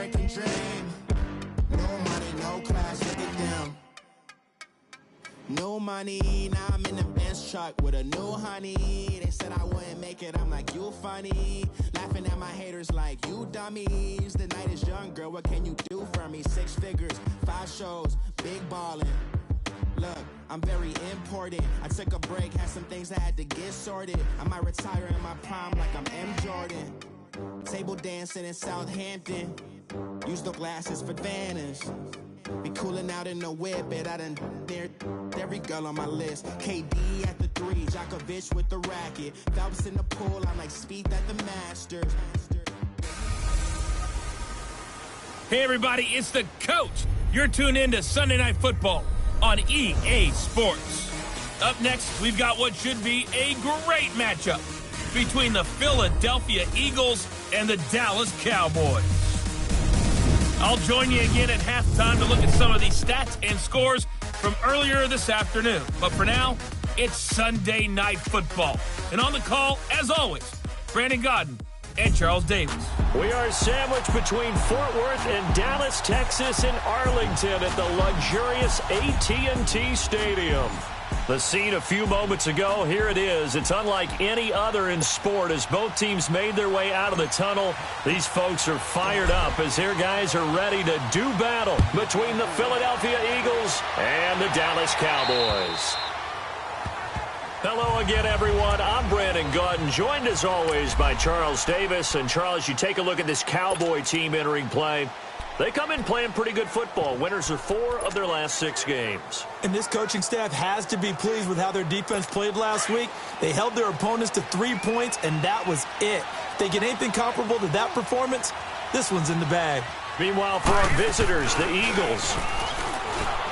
American dream. No money, no class, look at them. No money, now I'm in the Benz truck with a new honey. They said I wouldn't make it, I'm like, you funny. Laughing at my haters like, you dummies. The night is young, girl, what can you do for me? 6 figures, 5 shows, big ballin'. Look, I'm very important. I took a break, had some things I had to get sorted. I might retire in my prime like I'm M. Jordan. Table dancing in Southampton. Use the glasses for Vanish. Be cooling out in the whip, but I done dared every girl on my list. KD at the 3, Djokovic with the racket. Phelps in the pool, I'm like Speed at the Masters. Hey everybody, it's the coach. You're tuned in to Sunday Night Football on EA Sports. Up next, we've got what should be a great matchup between the Philadelphia Eagles and the Dallas Cowboys. I'll join you again at halftime to look at some of these stats and scores from earlier this afternoon. But for now, it's Sunday Night Football. And on the call, as always, Brandon Godden and Charles Davis. We are sandwiched between Fort Worth and Dallas, Texas, and Arlington at the luxurious AT&T Stadium. The scene a few moments ago, here it is. It's unlike any other in sport as both teams made their way out of the tunnel. These folks are fired up as their guys are ready to do battle between the Philadelphia Eagles and the Dallas Cowboys. Hello again, everyone. I'm Brandon Godden, joined as always by Charles Davis. And Charles, you take a look at this Cowboy team entering play. They come in playing pretty good football. Winners of 4 of their last 6 games. And this coaching staff has to be pleased with how their defense played last week. They held their opponents to 3 points, and that was it. If they get anything comparable to that performance, this one's in the bag. Meanwhile, for our visitors, the Eagles,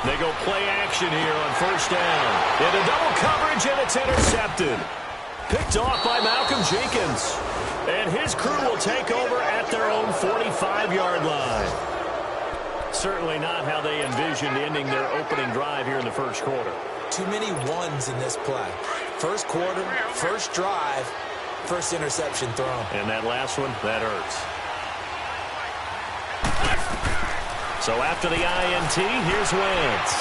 they go play action here on first down. Into double coverage, and it's intercepted. Picked off by Malcolm Jenkins. And his crew will take over at their own 45-yard line. Certainly not how they envisioned ending their opening drive here in the first quarter. Too many ones in this play. First quarter, first drive, first interception thrown. And that last one, that hurts. So after the INT, here's Wentz.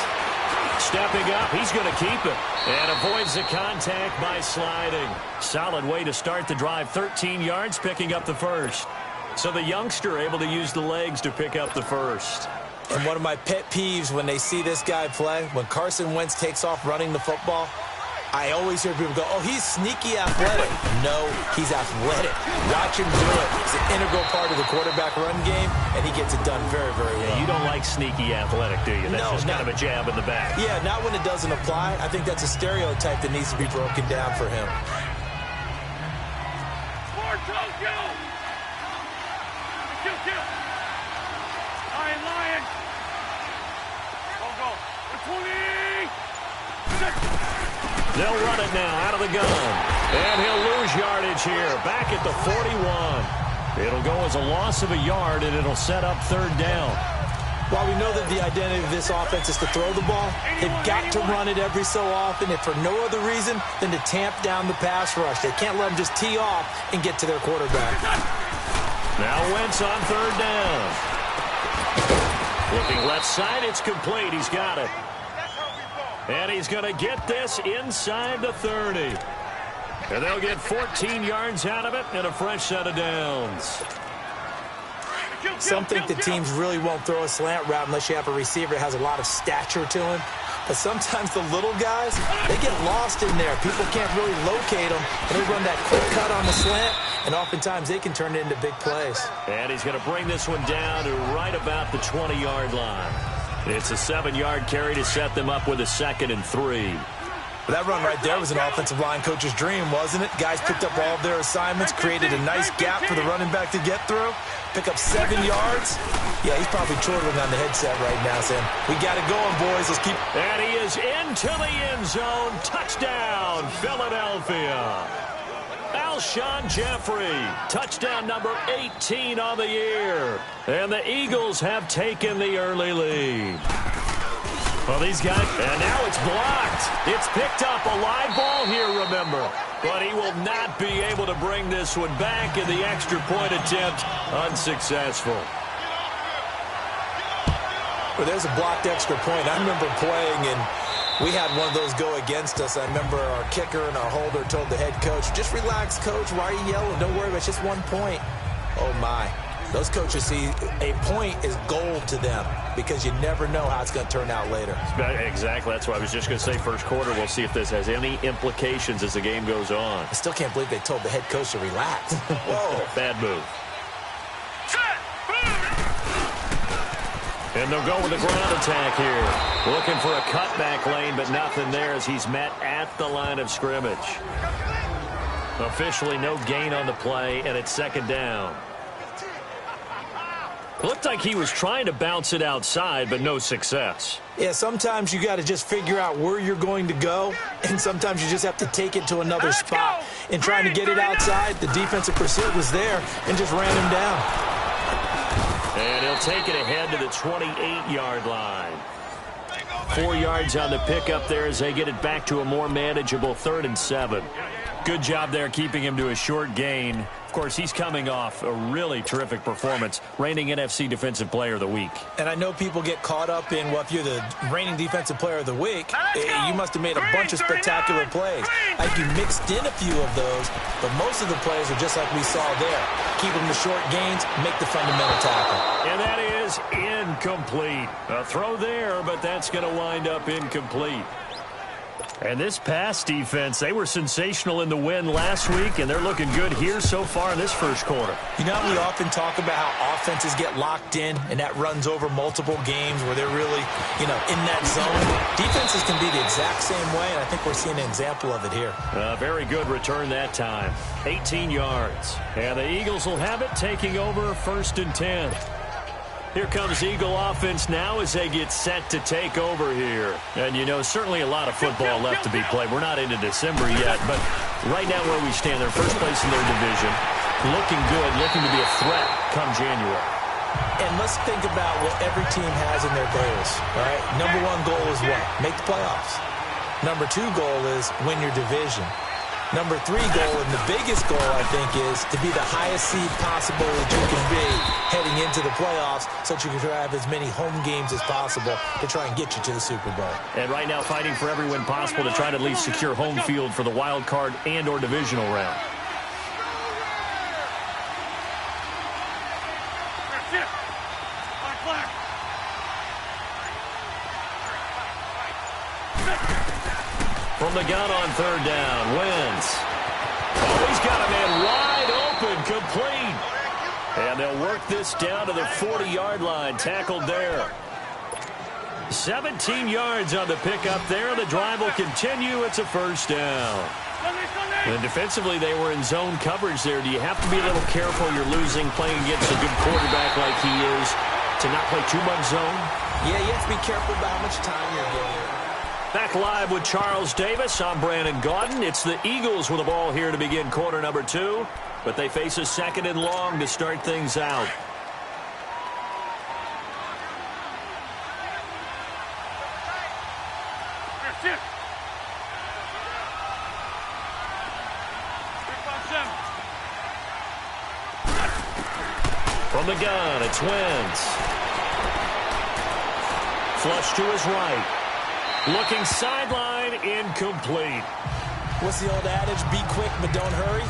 Stepping up, he's going to keep it. And avoids the contact by sliding. Solid way to start the drive. 13 yards, picking up the first. So the youngster able to use the legs to pick up the first. And one of my pet peeves when they see this guy play, when Carson Wentz takes off running the football, I always hear people go, oh, he's sneaky athletic. No, he's athletic. Watch him do it. It's an integral part of the quarterback run game, and he gets it done very, very well. Yeah, you don't like sneaky athletic, do you? That's just kind of a jab in the back. Yeah, not when it doesn't apply. I think that's a stereotype that needs to be broken down for him. Lion. Go. 20. They'll run it now out of the gun. And he'll lose yardage here. Back at the 41. It'll go as a loss of a yard, and it'll set up third down. While we know that the identity of this offense is to throw the ball, they've got to run it every so often, if for no other reason than to tamp down the pass rush. They can't let them just tee off and get to their quarterback. Now Wentz on third down. Looking left side, it's complete. He's got it. And he's going to get this inside the 30. And they'll get 14 yards out of it and a fresh set of downs. Some think the teams really won't throw a slant route unless you have a receiver that has a lot of stature to him. But sometimes the little guys, they get lost in there. People can't really locate them. And they run that quick cut on the slant, and oftentimes they can turn it into big plays. And he's going to bring this one down to right about the 20-yard line. It's a 7-yard carry to set them up with a 2nd and 3. That run right there was an offensive line coach's dream, wasn't it? Guys picked up all of their assignments, created a nice gap for the running back to get through, pick up 7 yards. Yeah, he's probably chortling on the headset right now saying, we got it going, boys. Let's keep. And he is into the end zone. Touchdown, Philadelphia. Alshon Jeffrey, touchdown number 18 on the year. And the Eagles have taken the early lead. Well, these guys, and now it's blocked. It's picked up, a live ball here, remember. But he will not be able to bring this one back, in the extra point attempt unsuccessful. Well, there's a blocked extra point. I remember playing, and we had one of those go against us. I remember our kicker and our holder told the head coach, just relax, coach. Why are you yelling? Don't worry, it's just 1 point. Oh, my. Those coaches see a point is gold to them because you never know how it's going to turn out later. Exactly. That's what I was just going to say. First quarter, we'll see if this has any implications as the game goes on. I still can't believe they told the head coach to relax. Whoa. Bad move. And they'll go with a ground attack here. Looking for a cutback lane, but nothing there as he's met at the line of scrimmage. Officially no gain on the play, and it's second down. Looked like he was trying to bounce it outside, but no success. Yeah, sometimes you got to just figure out where you're going to go, and sometimes you just have to take it to another spot. In trying to get it outside, the defensive pursuit was there and just ran him down. And he'll take it ahead to the 28-yard line. 4 yards on the pickup there as they get it back to a more manageable 3rd and 7. Good job there keeping him to a short gain. Of course, he's coming off a really terrific performance, reigning NFC Defensive Player of the Week. And I know people get caught up in, well, if you're the reigning Defensive Player of the Week, you must have made a bunch of spectacular plays. I think you mixed in a few of those, but most of the plays are just like we saw there. Keep them to short gains, make the fundamental tackle. And that is incomplete. A throw there, but that's going to wind up incomplete. And this pass defense, they were sensational in the win last week, and they're looking good here so far in this first quarter. You know, we often talk about how offenses get locked in, and that runs over multiple games where they're really, in that zone. Defenses can be the exact same way, and I think we're seeing an example of it here. Very good return that time. 18 yards. And the Eagles will have it, taking over 1st and 10. Here comes Eagle offense now as they get set to take over here. And, certainly a lot of football left to be played. We're not into December yet, but right now where we stand, they're first place in their division. Looking good, looking to be a threat come January. And let's think about what every team has in their goals, all right? Number 1 goal is what? Make the playoffs. Number 2 goal is win your division. Number 3 goal, and the biggest goal, I think, is to be the highest seed possible that you can be heading into the playoffs so that you can have as many home games as possible to try and get you to the Super Bowl. And right now fighting for every win possible to try to at least secure home field for the wild card and or divisional round. From the gun on 3rd down, Wentz. Oh, he's got a man wide open, complete. And they'll work this down to the 40-yard line, tackled there. 17 yards on the pickup there. The drive will continue. It's a 1st down. And defensively, they were in zone coverage there. Do you have to be a little careful? You're losing, playing against a good quarterback like he is, to not play too much zone? Yeah, you have to be careful about how much time you're giving. Back live with Charles Davis. I'm Brandon Gaudin. It's the Eagles with the ball here to begin quarter number 2, but they face a 2nd and long to start things out. From the gun, it's Wentz. Flush to his right. Looking sideline, incomplete. What's the old adage? Be quick, but don't hurry.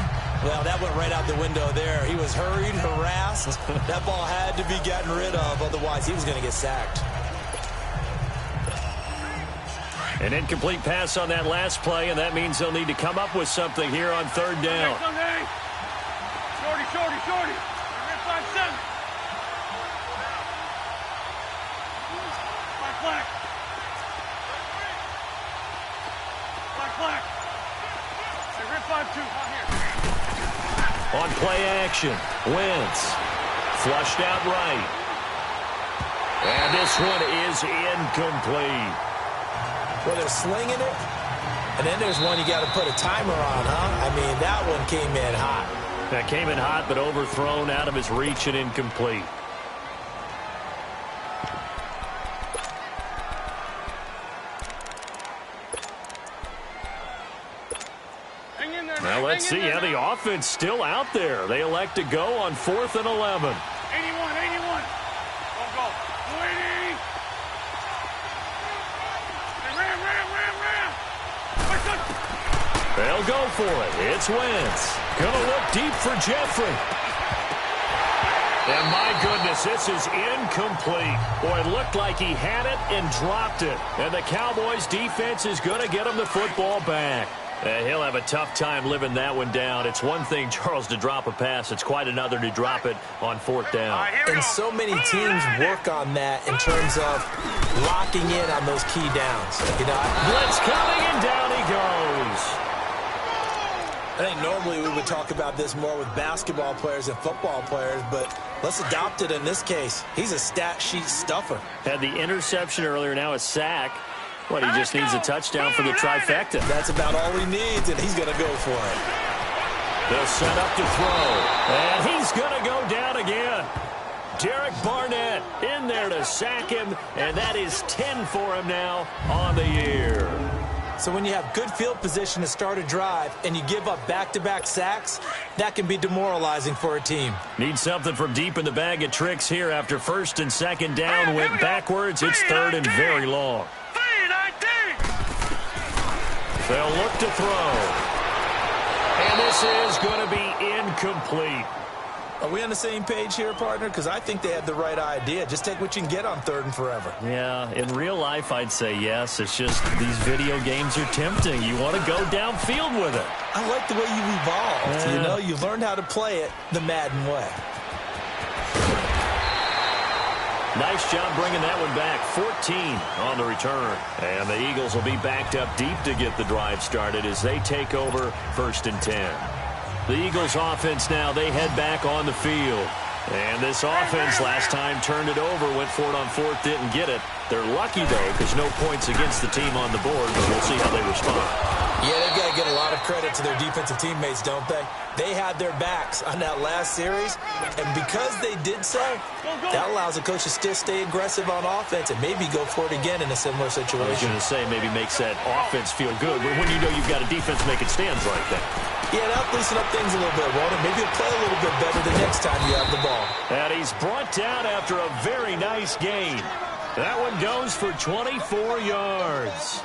Well, that went right out the window there. He was hurried, harassed. That ball had to be gotten rid of, otherwise he was going to get sacked. An incomplete pass on that last play, and that means they'll need to come up with something here on 3rd down. Shorty. 5-7. Black. On play action, Wentz. Flushed out right. And this one is incomplete. Well, they're slinging it. And then there's one you got to put a timer on, huh? I mean, that one came in hot. That came in hot, but overthrown out of his reach and incomplete. Now let's see how the offense still out there. They elect to go on 4th and 11. 81. Go. 280. They'll go for it. It's Wentz. Going to look deep for Jeffrey. And my goodness, this is incomplete. Boy, it looked like he had it and dropped it. And the Cowboys defense is going to get him the football back. He'll have a tough time living that one down. It's one thing, Charles, to drop a pass. It's quite another to drop it on fourth down. And so many teams work on that in terms of locking in on those key downs. You know, blitz coming, and down he goes. I think normally we would talk about this more with basketball players and football players, but let's adopt it in this case. He's a stat sheet stuffer. Had the interception earlier, now a sack. What, he just needs a touchdown for the trifecta. That's about all he needs, and he's going to go for it. They'll set up to throw, and he's going to go down again. Derek Barnett in there to sack him, and that is 10 for him now on the year. So when you have good field position to start a drive and you give up back-to-back sacks, that can be demoralizing for a team. Need something from deep in the bag of tricks here after first and second down went backwards. It's third and very long. They'll look to throw. And this is going to be incomplete. Are we on the same page here, partner? Because I think they had the right idea. Just take what you can get on third and forever. Yeah, in real life, I'd say yes. It's just these video games are tempting. You want to go downfield with it. I like the way you've evolved. Yeah. You know, you've learned how to play it the Madden way. Nice job bringing that one back. 14 on the return. And the Eagles will be backed up deep to get the drive started as they take over first and 10. The Eagles offense now, they head back on the field. And this offense last time turned it over, went for it on fourth, didn't get it. They're lucky, though, because no points against the team on the board, but we'll see how they respond. Yeah, they've got to get a lot of credit to their defensive teammates, don't they? They had their backs on that last series, and because they did so, that allows the coach to still stay aggressive on offense and maybe go for it again in a similar situation. I was going to say maybe makes that offense feel good, but when you know you've got a defense making stands like that. Yeah, that'll loosen up things a little bit, won't it? Maybe he'll play a little bit better the next time you have the ball. And he's brought down after a very nice gain. That one goes for 24 yards.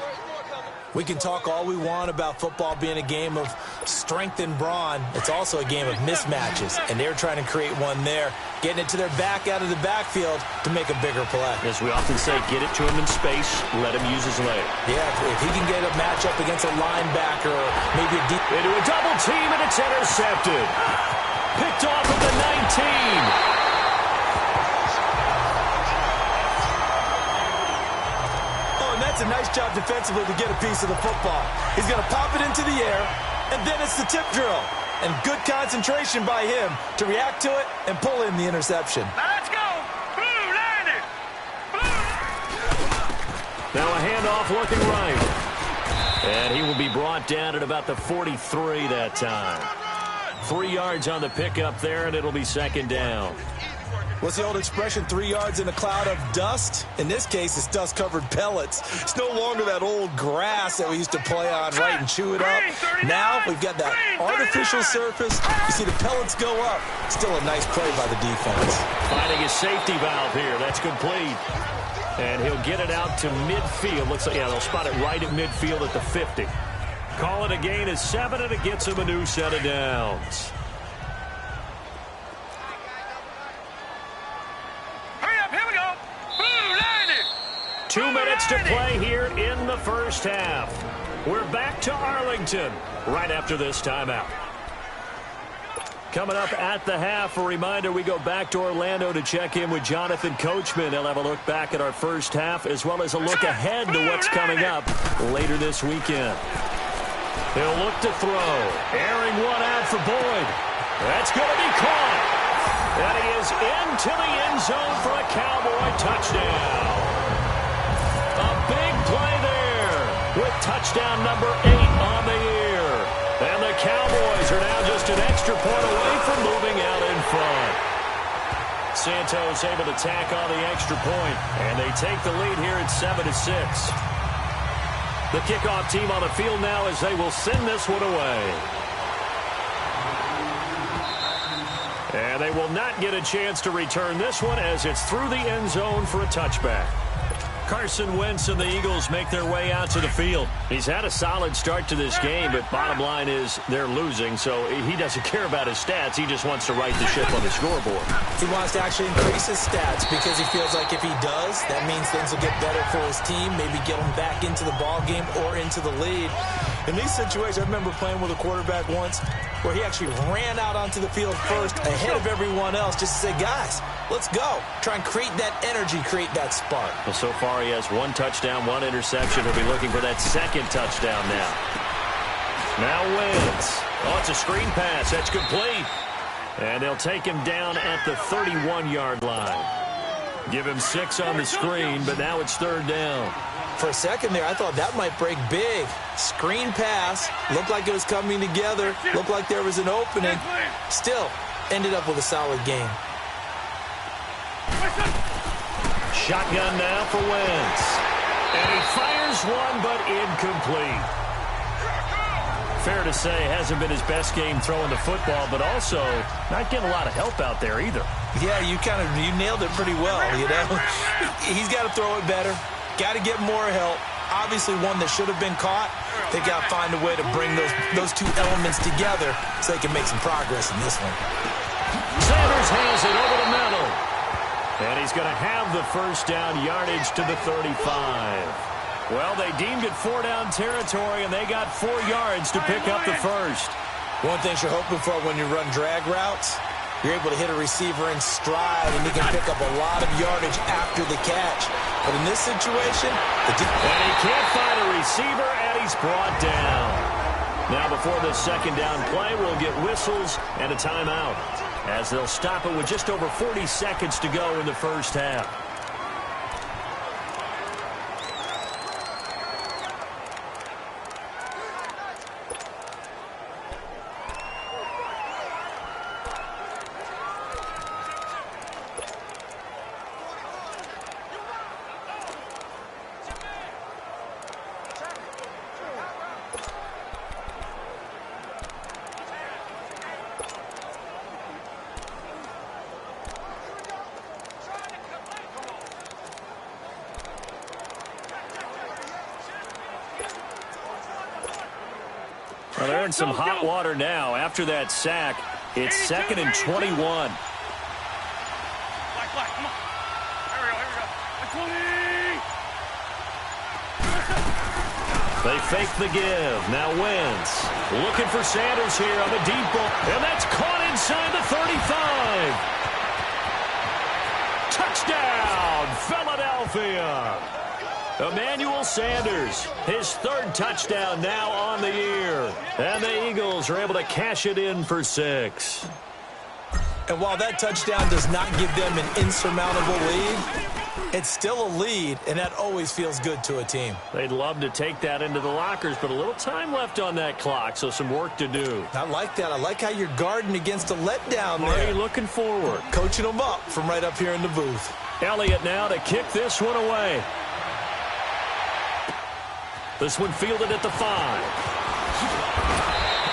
We can talk all we want about football being a game of strength and brawn. It's also a game of mismatches, and they're trying to create one there, getting it to their back out of the backfield to make a bigger play. As we often say, get it to him in space, let him use his leg. Yeah, if he can get a matchup against a linebacker or maybe a deep... Into a double team, and it's intercepted. Picked off at the 19. That's a nice job defensively to get a piece of the football. He's going to pop it into the air, and then it's the tip drill. And good concentration by him to react to it and pull in the interception. Now let's go. Blue, landed. Now a handoff looking right. And he will be brought down at about the 43 that time. 3 yards on the pickup there, and it'll be second down. What's the old expression, 3 yards in a cloud of dust? In this case, it's dust-covered pellets. It's no longer that old grass that we used to play on, right, and chew it up. Now we've got that artificial surface. You see the pellets go up. Still a nice play by the defense. Finding his safety valve here. That's complete. And he'll get it out to midfield. Looks like, yeah, they'll spot it right at midfield at the 50. Call it a gain of 7, and it gets him a new set of downs. 2 minutes to play here in the first half. We're back to Arlington right after this timeout. Coming up at the half, a reminder, we go back to Orlando to check in with Jonathan Coachman. He'll have a look back at our first half as well as a look ahead to what's coming up later this weekend. He'll look to throw. Airing one out for Boyd. That's going to be caught. And he is into the end zone for a Cowboy touchdown. A big play there with touchdown number 8 on the year. And the Cowboys are now just an extra point away from moving out in front. Santos able to tack on the extra point, and they take the lead here at 7-6. The kickoff team on the field now as they will send this one away. And they will not get a chance to return this one as it's through the end zone for a touchback. Carson Wentz and the Eagles make their way out to the field. He's had a solid start to this game, but bottom line is they're losing, so he doesn't care about his stats. He just wants to right the ship on the scoreboard. He wants to actually increase his stats because he feels like if he does, that means things will get better for his team, maybe get him back into the ball game or into the lead. In these situations, I remember playing with a quarterback once where he actually ran out onto the field first ahead of everyone else just to say, guys, let's go. Try and create that energy, create that spark. Well, so far he has 1 touchdown, 1 interception. He'll be looking for that second touchdown now. Now Wentz. Oh, it's a screen pass. That's complete. And they'll take him down at the 31-yard line. Give him 6 on the screen, but now it's 3rd down. For a second there, I thought that might break big. Screen pass. Looked like it was coming together. Looked like there was an opening. Still, ended up with a solid game. Shotgun now for Wentz. And he fires one, but incomplete. Fair to say, hasn't been his best game throwing the football, but also not getting a lot of help out there either. Yeah, you nailed it pretty well, you know. He's got to throw it better. Got to get more help. Obviously one that should have been caught. They got to find a way to bring those two elements together so they can make some progress in this one. Sanders has it over the middle. And he's going to have the first down yardage to the 35. Well, they deemed it 4-down territory, and they got 4 yards to pick up the first. One thing you're hoping for when you run drag routes, you're able to hit a receiver in stride, and he can pick up a lot of yardage after the catch. But in this situation, and he can't find a receiver, and he's brought down. Now, before this second down play, we'll get whistles and a timeout, as they'll stop it with just over 40 seconds to go in the first half. Well, they're in some hot water now. After that sack, it's 2nd and 21. Come on. Here we go. They fake the give. Now Wentz looking for Sanders here on the deep ball. And that's caught inside the 35. Touchdown, Philadelphia. Emmanuel Sanders, his 3rd touchdown now on the year. And the Eagles are able to cash it in for 6. And while that touchdown does not give them an insurmountable lead, it's still a lead, and that always feels good to a team. They'd love to take that into the lockers, but a little time left on that clock, so some work to do. I like that. I like how you're guarding against a letdown there. Already looking forward. Coaching them up from right up here in the booth. Elliott now to kick this one away. This one fielded at the 5.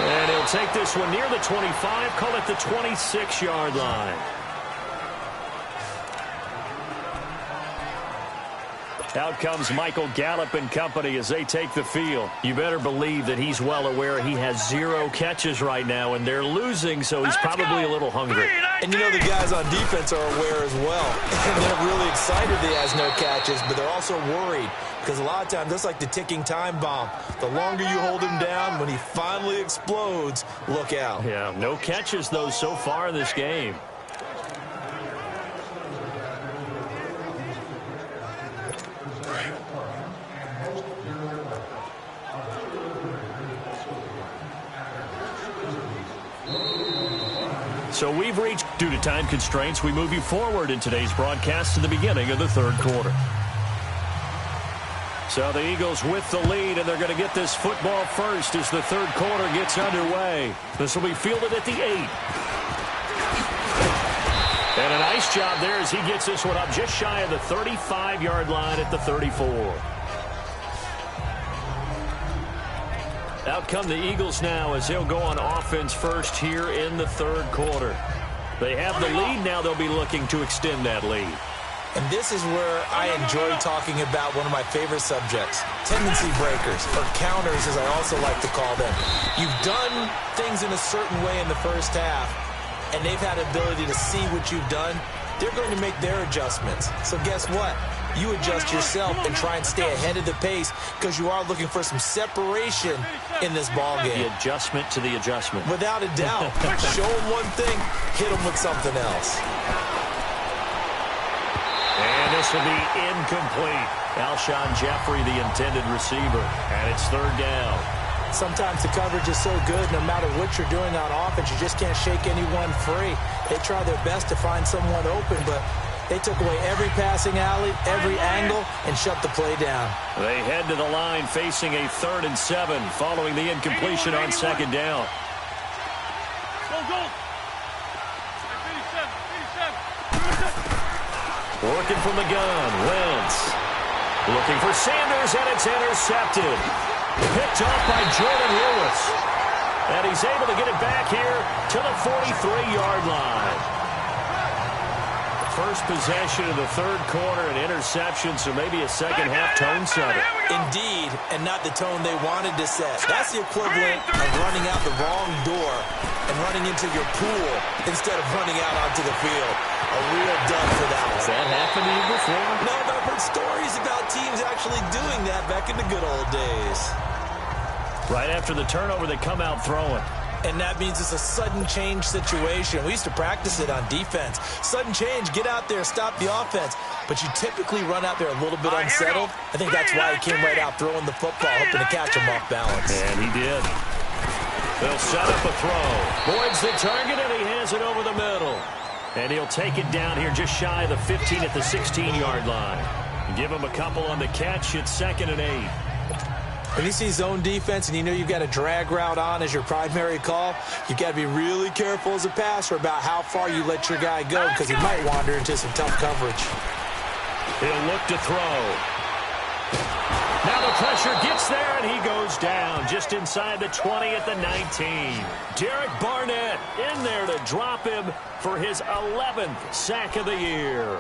And he'll take this one near the 25, call it the 26-yard line. Out comes Michael Gallup and company as they take the field. You better believe that he's well aware he has 0 catches right now, and they're losing, so he's probably a little hungry. And you know the guys on defense are aware as well. And they're really excited that he has no catches, but they're also worried. Because a lot of times, that's like the ticking time bomb. The longer you hold him down, when he finally explodes, look out. Yeah, no catches, though, so far in this game. So we've reached, due to time constraints, we move you forward in today's broadcast to the beginning of the 3rd quarter. So the Eagles with the lead, and they're going to get this football first as the 3rd quarter gets underway. This will be fielded at the 8. And a nice job there as he gets this one up just shy of the 35-yard line at the 34. Out come the Eagles now as they'll go on offense first here in the 3rd quarter. They have the lead now. They'll be looking to extend that lead. And this is where I enjoy talking about one of my favorite subjects, tendency breakers, or counters as I also like to call them. You've done things in a certain way in the first half, and they've had the ability to see what you've done. They're going to make their adjustments. So guess what? You adjust yourself and try and stay ahead of the pace because you are looking for some separation in this ball game. The adjustment to the adjustment. Without a doubt. Show them one thing, hit them with something else. And this will be incomplete. Alshon Jeffrey, the intended receiver, and it's third down. Sometimes the coverage is so good, no matter what you're doing on offense, you just can't shake anyone free. They try their best to find someone open, but they took away every passing alley, every angle, and shut the play down. They head to the line facing a 3rd and 7 following the incompletion on second down. Go. Working from the gun, Wentz. Looking for Sanders, and it's intercepted. Picked off by Jordan Lewis. And he's able to get it back here to the 43-yard line. First possession of the third quarter, an interception, so maybe a second-half tone setter. Indeed, and not the tone they wanted to set. That's the equivalent of running out the wrong door and running into your pool instead of running out onto the field. A real dud for that one. Has that happened to you before? No, but I've heard stories about teams actually doing that back in the good old days. Right after the turnover, they come out throwing. And that means it's a sudden change situation. We used to practice it on defense. Sudden change, get out there, stop the offense. But you typically run out there a little bit unsettled. I think that's why he came right out throwing the football, hoping to catch him off balance. And he did. They'll set up a throw. Boyd's the target, and he has it over the middle. And he'll take it down here just shy of the 15 at the 16-yard line. Give him a couple on the catch. It's 2nd and 8. When you see zone defense and you know you've got a drag route on as your primary call, you've got to be really careful as a passer about how far you let your guy go because he might wander into some tough coverage. He'll look to throw. Now the pressure gets there, and he goes down just inside the 20 at the 19. Derek Barnett in there to drop him for his 11th sack of the year.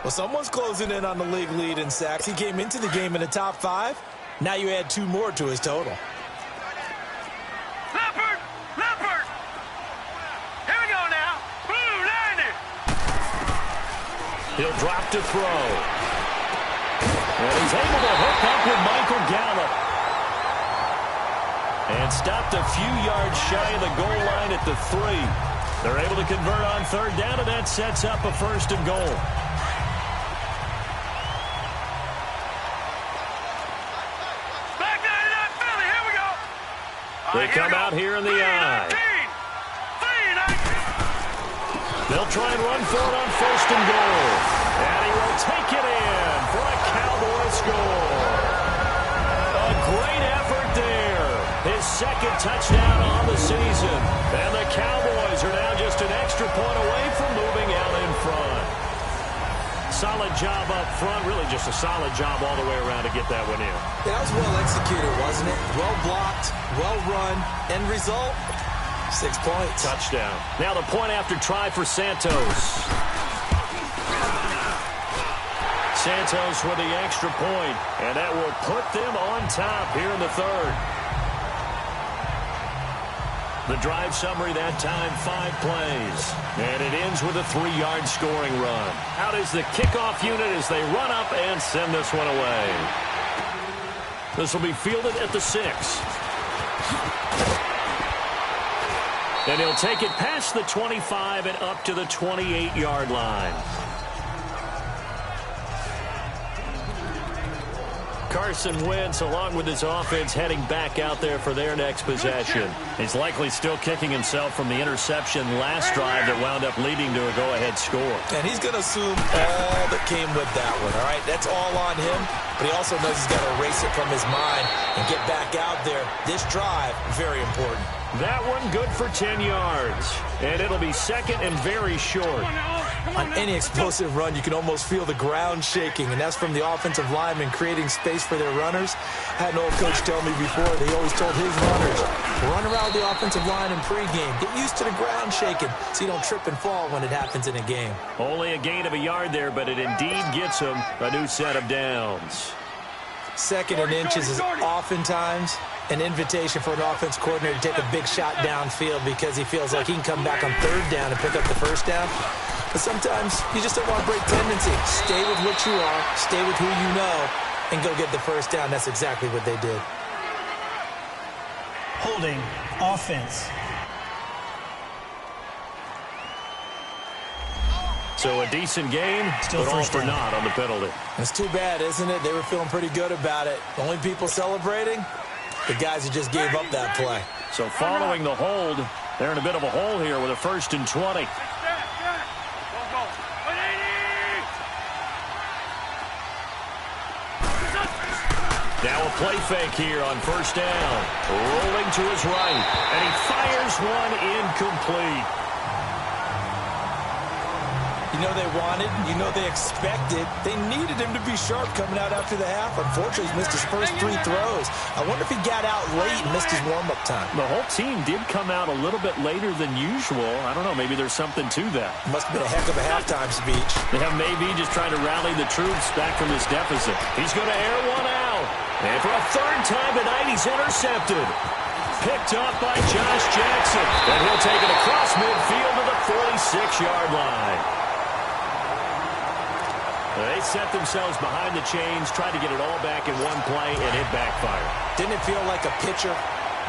Well, someone's closing in on the league lead in sacks. He came into the game in the top 5. Now you add 2 more to his total. Leopard! Here we go now. Blue 90. He'll drop to throw. And he's able to hook up with Michael Gallup. And stopped a few yards shy of the goal line at the 3. They're able to convert on third down, and that sets up a 1st and goal. They come out here in the I. They'll try and run for it on 1st and goal. And he will take it in for a Cowboy score. A great effort there. His 2nd touchdown on the season. And the Cowboys are now just an extra point away from moving out in front. Solid job up front. Really just a solid job all the way around to get that one in. That was well executed, wasn't it? Well blocked, well run. End result, 6 points. Touchdown. Now the point after try for Santos. Santos with the extra point, and that will put them on top here in the 3rd. The drive summary that time, 5 plays. And it ends with a 3-yard scoring run. Out is the kickoff unit as they run up and send this one away. This will be fielded at the 6. And he'll take it past the 25 and up to the 28-yard line. Carson Wentz, along with his offense, heading back out there for their next possession. He's likely still kicking himself from the interception last drive that wound up leading to a go-ahead score. And he's going to assume all that came with that one, all right? That's all on him, but he also knows he's got to erase it from his mind and get back out there. This drive, very important. That one good for 10 yards. And it'll be 2nd and very short. On any explosive run, you can almost feel the ground shaking, and that's from the offensive linemen creating space for their runners. I had an old coach tell me before that he always told his runners, run around the offensive line in pregame. Get used to the ground shaking so you don't trip and fall when it happens in a game. Only a gain of a yard there, but it indeed gets him a new set of downs. 2nd and inches is oftentimes an invitation for an offense coordinator to take a big shot downfield because he feels like he can come back on 3rd down and pick up the 1st down. But sometimes you just don't want to break tendency. Stay with what you are, stay with who you know, and go get the 1st down. That's exactly what they did. Holding offense. So a decent game, Still but all first for down. naught on the penalty. It's too bad, isn't it? They were feeling pretty good about it. The only people celebrating, the guys who just gave up that play. So following the hold, they're in a bit of a hole here with a 1st and 20. Now a play fake here on 1st down. Rolling to his right, and he fires one incomplete. You know they wanted, you know they expected. They needed him to be sharp coming out after the half. Unfortunately, he's missed his first 3 throws. I wonder if he got out late and missed his warm-up time. The whole team did come out a little bit later than usual. I don't know, maybe there's something to that. Must have been a heck of a halftime speech. Yeah, maybe just trying to rally the troops back from this deficit. He's going to air one out. And for a 3rd time tonight, he's intercepted. Picked up by Josh Jackson. And he'll take it across midfield to the 46-yard line. They set themselves behind the chains, tried to get it all back in one play, and it backfired. Didn't it feel like a pitcher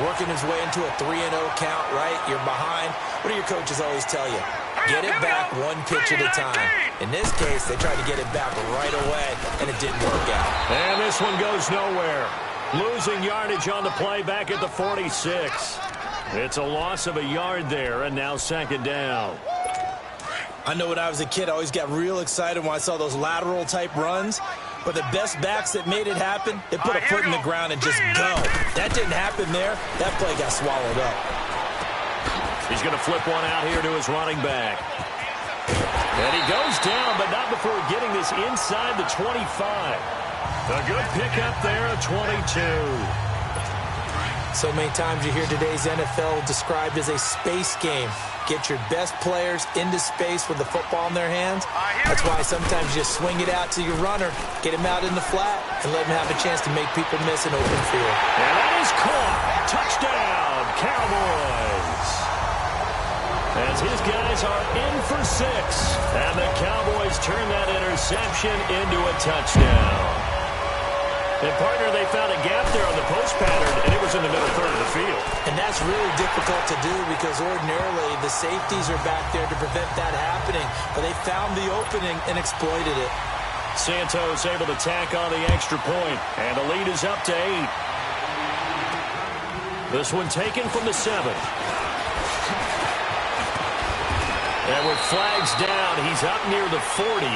working his way into a 3-0 count, right? You're behind. What do your coaches always tell you? Get it back one pitch at a time. In this case, they tried to get it back right away, and it didn't work out. And this one goes nowhere. Losing yardage on the play back at the 46. It's a loss of a yard there, and now 2nd down. I know when I was a kid, I always got real excited when I saw those lateral-type runs. But the best backs that made it happen, they put a foot in the ground and just go. That didn't happen there. That play got swallowed up. He's going to flip one out here to his running back. And he goes down, but not before getting this inside the 25. A good pickup there at 22. So many times you hear today's NFL described as a space game. Get your best players into space with the football in their hands. That's why sometimes you just swing it out to your runner, get him out in the flat, and let him have a chance to make people miss an open field. And that is caught. Touchdown, Cowboys. As his guys are in for 6. And the Cowboys turn that interception into a touchdown. And, partner, they found a gap there on the post pattern, and it was in the middle 3rd of the field. And that's really difficult to do because ordinarily the safeties are back there to prevent that happening. But they found the opening and exploited it. Santos able to tack on the extra point, and the lead is up to 8. This one taken from the 7. And with flags down, he's up near the 40.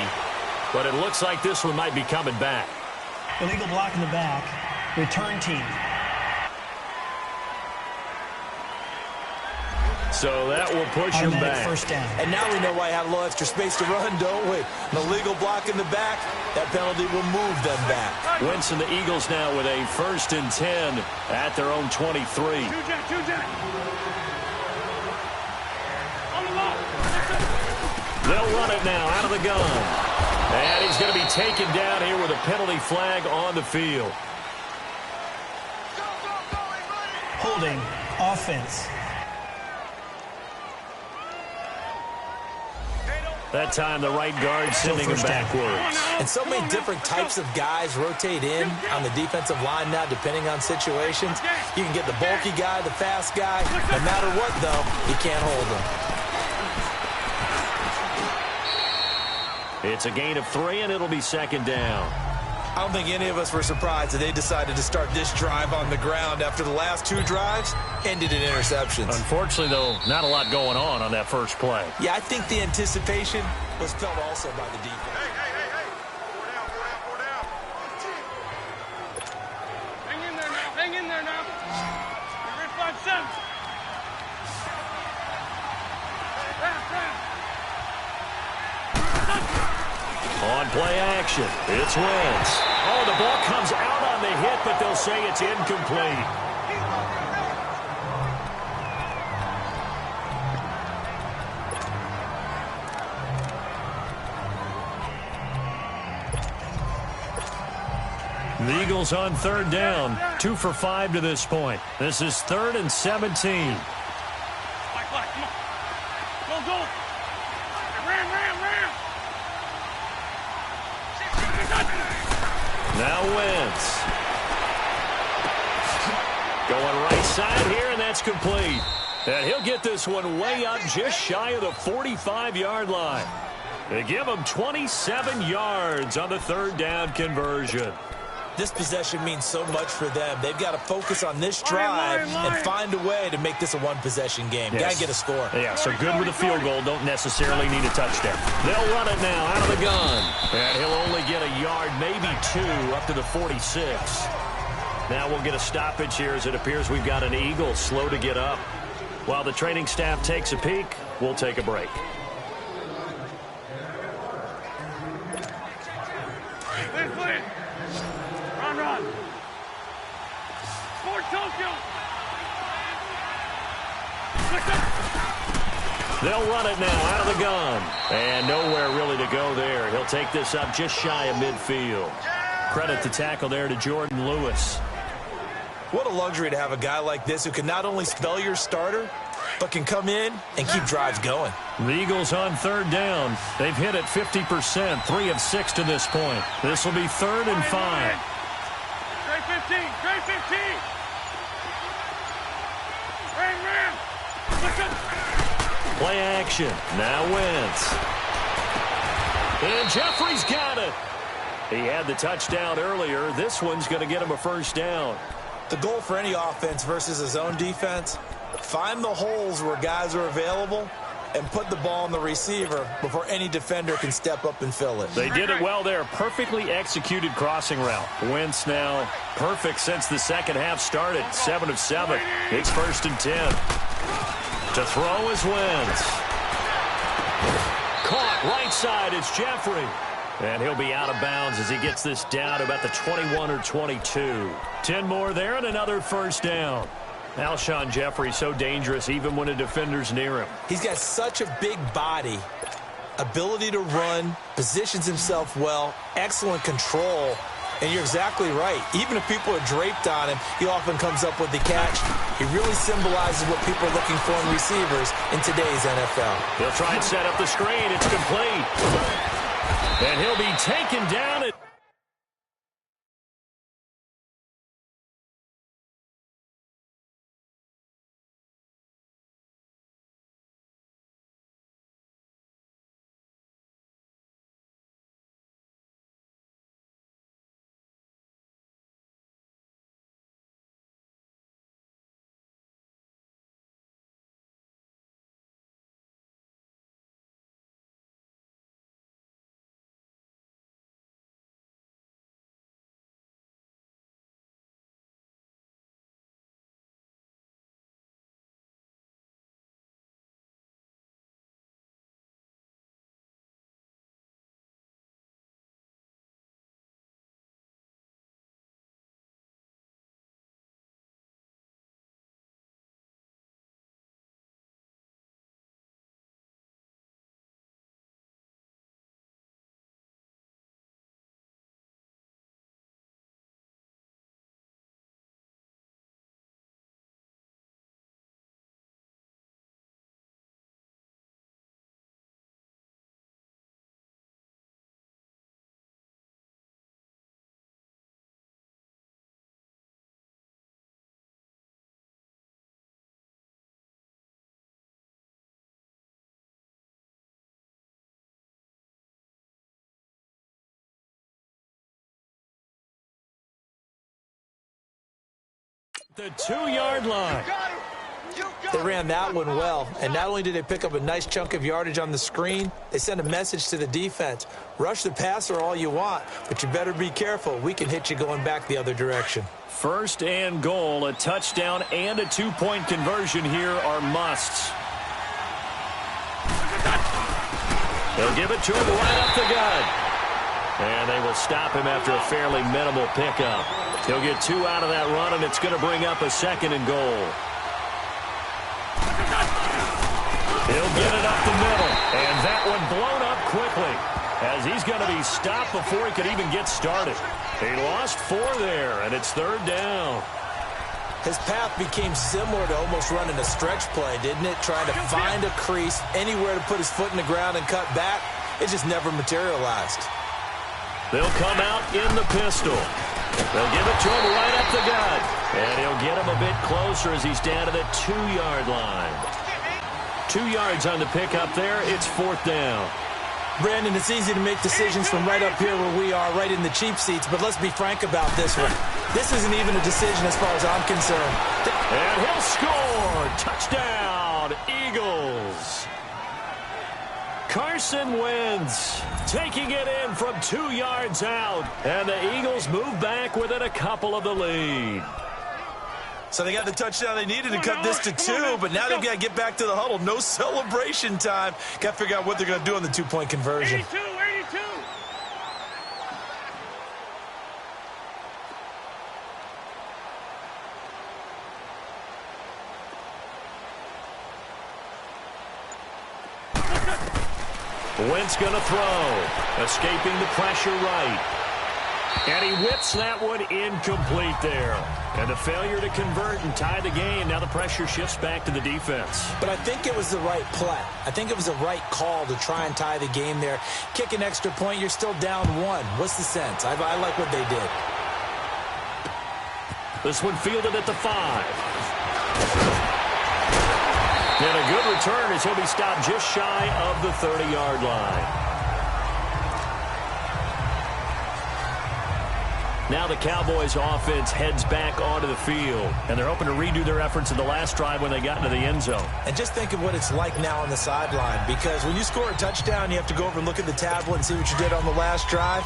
But it looks like this one might be coming back. Illegal block in the back. Return team. So that will push him back. 1st down. And now we know why I had a little extra space to run, don't we? An illegal block in the back, that penalty will move them back. Wentz and the Eagles now with a 1st and 10 at their own 23. They'll run it now out of the gun. And he's going to be taken down here with a penalty flag on the field. Holding offense. That time the right guard sending him backwards. And so many different types of guys rotate in on the defensive line now depending on situations. You can get the bulky guy, the fast guy. No matter what, though, you can't hold him. It's a gain of 3, and it'll be 2nd down. I don't think any of us were surprised that they decided to start this drive on the ground after the last 2 drives ended in interceptions. Unfortunately, though, not a lot going on that first play. Yeah, I think the anticipation was felt also by the defense. Hey. 4 down. Hang in there now. You're in 5-7. play action. It's Wentz. Oh, the ball comes out on the hit, but they'll say it's incomplete. The Eagles on third down. 2 for 5 to this point. This is 3rd and 17. Come on. Go. Ram. Now Wentz. Going right side here, and that's complete. And he'll get this one way up just shy of the 45-yard line. They give him 27 yards on the 3rd down conversion. This possession means so much for them. They've got to focus on this drive and find a way to make this a one-possession game. Yes. Got to get a score. Yeah, so good with a field goal. Don't necessarily need a touchdown. They'll run it now out of the gun. And he'll only get a yard, maybe 2, up to the 46. Now we'll get a stoppage here as it appears we've got an Eagle slow to get up. While the training staff takes a peek, we'll take a break. Run. Sport Tokyo. They'll run it now out of the gun. And nowhere really to go there. He'll take this up just shy of midfield. Credit the tackle there to Jordan Lewis. What a luxury to have a guy like this who can not only spell your starter, but can come in and keep drives going. The Eagles on 3rd down. They've hit it 50%, 3 of 6 to this point. This will be 3rd and 5. Trey 15. Ram. Play action. Now Wentz. And Jeffrey's got it. He had the touchdown earlier. This one's going to get him a 1st down. The goal for any offense versus a zone defense, find the holes where guys are available and put the ball on the receiver before any defender can step up and fill it. They did it well there. Perfectly executed crossing route. Wentz now perfect since the second half started. 7 of 7. It's 1st and 10. To throw is Wentz. Caught right side. It's Jeffrey. And he'll be out of bounds as he gets this down to about the 21 or 22. 10 more there and another 1st down. Alshon Jeffrey so dangerous even when a defender's near him. He's got such a big body, ability to run, positions himself well, excellent control. And you're exactly right. Even if people are draped on him, he often comes up with the catch. He really symbolizes what people are looking for in receivers in today's NFL. He'll try and set up the screen. It's complete. And he'll be taken down at the 2-yard line. They ran that one well, and not only did they pick up a nice chunk of yardage on the screen, they sent a message to the defense. Rush the passer all you want, but you better be careful. We can hit you going back the other direction. 1st and goal, a touchdown and a 2-point conversion here are musts. They'll give it to him right up the gut. they'll stop him after a fairly minimal pickup. He'll get 2 out of that run, and it's going to bring up a 2nd and goal. He'll get it up the middle, and that one blown up quickly as he's going to be stopped before he could even get started. He lost 4 there, and it's 3rd down. His path became similar to almost running a stretch play, didn't it? Trying to find a crease, anywhere to put his foot in the ground and cut back. It just never materialized. They'll come out in the pistol. They'll give it to him right up the gut. And he'll get him a bit closer as he's down to the 2-yard line. 2 yards on the pickup there. It's 4th down. Brandon, it's easy to make decisions from right up here where we are, right in the cheap seats, but let's be frank about this one. This isn't even a decision as far as I'm concerned. And he'll score! Touchdown, Eagles! Carson Wentz taking it in from 2 yards out, and the Eagles move back within a couple of the lead. So they got the touchdown they needed to cut this to 2, but now they've got to get back to the huddle. No celebration time. Got to figure out what they're going to do on the 2-point conversion. 82. Wentz going to throw. Escaping the pressure right. And he whips that one incomplete there. And the failure to convert and tie the game. Now the pressure shifts back to the defense. But I think it was the right play. I think it was the right call to try and tie the game there. Kick an extra point, you're still down 1. What's the sense? I like what they did. This one fielded at the 5. And a good return as he'll be stopped just shy of the 30-yard line. Now the Cowboys offense heads back onto the field, and they're hoping to redo their efforts in the last drive when they got into the end zone. And just think of what it's like now on the sideline, because when you score a touchdown, you have to go over and look at the tablet and see what you did on the last drive.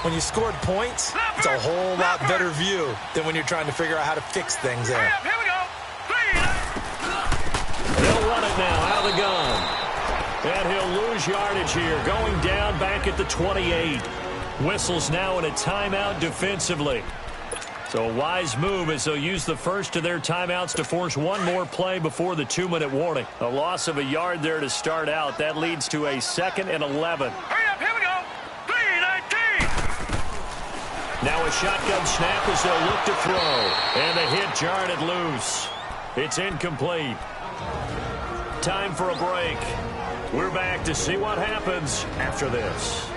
When you scored points, it's a whole lot better view than when you're trying to figure out how to fix things there. Here we go. They'll run it now out of the gun. And he'll lose yardage here, going down back at the 28. Whistles now in a timeout defensively. So a wise move as they'll use the first of their timeouts to force one more play before the 2-minute warning. A loss of a yard there to start out. That leads to a 2nd and 11. Hurry up, here we go. 3-19. Now a shotgun snap as they'll look to throw. And the hit jarred it loose. It's incomplete. Time for a break. We're back to see what happens after this.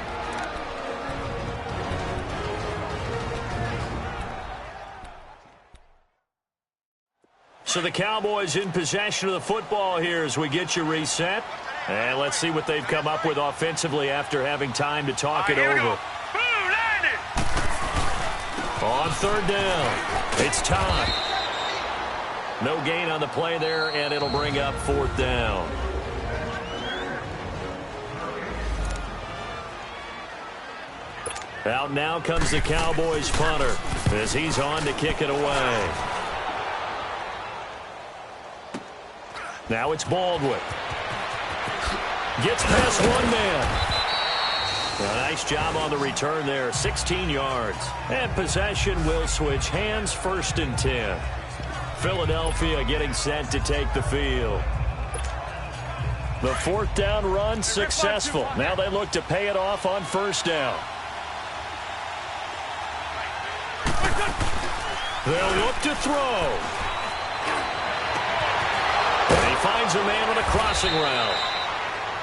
So the Cowboys in possession of the football here as we get you reset. And let's see what they've come up with offensively after having time to talk it over. On 3rd down, it's time. No gain on the play there, and it'll bring up 4th down. Out now comes the Cowboys punter as he's on to kick it away. Now it's Baldwin. Gets past one man. A nice job on the return there. 16 yards. And possession will switch hands, 1st and 10. Philadelphia getting set to take the field. The 4th down run successful. Now they look to pay it off on 1st down. They'll look to throw. And he finds a man on a crossing route.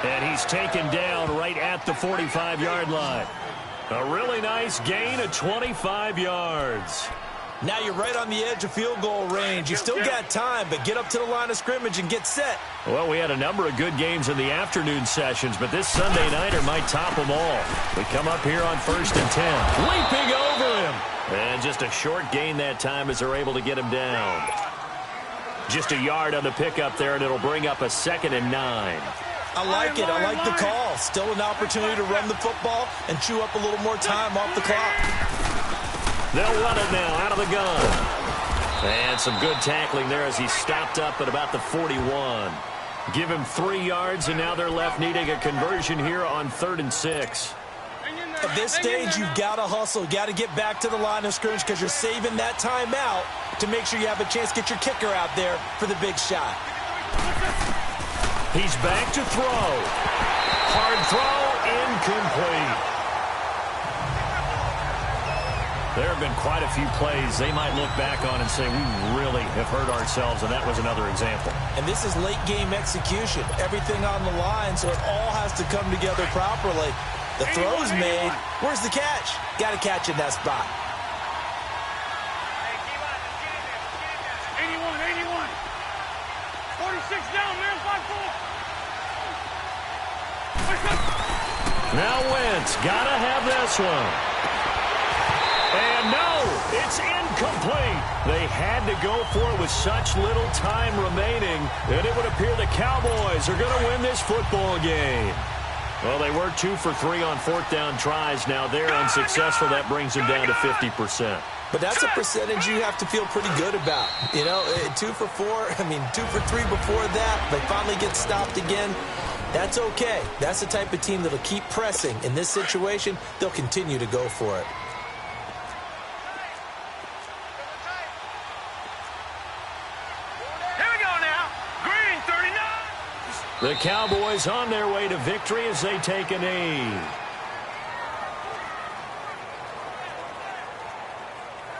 And he's taken down right at the 45-yard line. A really nice gain of 25 yards. Now you're right on the edge of field goal range. You still got time, but get up to the line of scrimmage and get set. Well, we had a number of good games in the afternoon sessions, but this Sunday nighter might top them all. We come up here on 1st and 10. Leaping over him. And just a short gain that time as they're able to get him down. Just a yard on the pickup there, and it'll bring up a 2nd and 9. I like it. I like the call. Still an opportunity to run the football and chew up a little more time off the clock. They'll run it now out of the gun. And some good tackling there as he stopped up at about the 41. Give him 3 yards, and now they're left needing a conversion here on 3rd and 6. At this stage, you've got to hustle. Got to get back to the line of scrimmage because you're saving that timeout to make sure you have a chance to get your kicker out there for the big shot. He's back to throw. Hard throw, incomplete. There have been quite a few plays they might look back on and say, we really have hurt ourselves, and that was another example. And this is late-game execution. Everything on the line, so it all has to come together properly. The throw's made. Where's the catch? Got to catch in that spot. 81, 81. 46 down, man, 5-4. Now Wentz, got to have this one. And no, it's incomplete. They had to go for it with such little time remaining that it would appear the Cowboys are going to win this football game. Well, they were 2 for 3 on fourth down tries. Now they're unsuccessful. That brings them down to 50%. But that's a percentage you have to feel pretty good about. You know, 2 for 4, 2 for 3 before that. They finally get stopped again. That's okay. That's the type of team that'll keep pressing. In this situation, they'll continue to go for it. The Cowboys on their way to victory as they take a knee.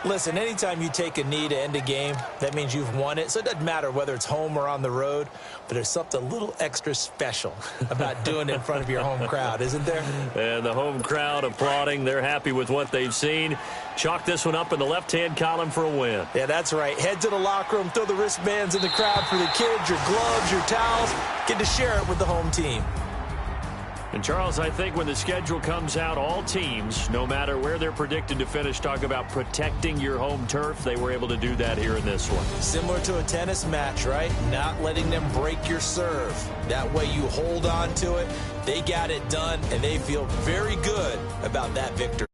Listen, anytime you take a knee to end a game, that means you've won it. So it doesn't matter whether it's home or on the road, but there's something a little extra special about doing it in front of your home crowd, isn't there? And the home crowd applauding. They're happy with what they've seen. Chalk this one up in the left-hand column for a win. Yeah, that's right. Head to the locker room, throw the wristbands in the crowd for the kids, your gloves, your towels. Get to share it with the home team. And, Charles, I think when the schedule comes out, all teams, no matter where they're predicted to finish, talk about protecting your home turf. They were able to do that here in this one. Similar to a tennis match, right? Not letting them break your serve. That way you hold on to it. They got it done, and they feel very good about that victory.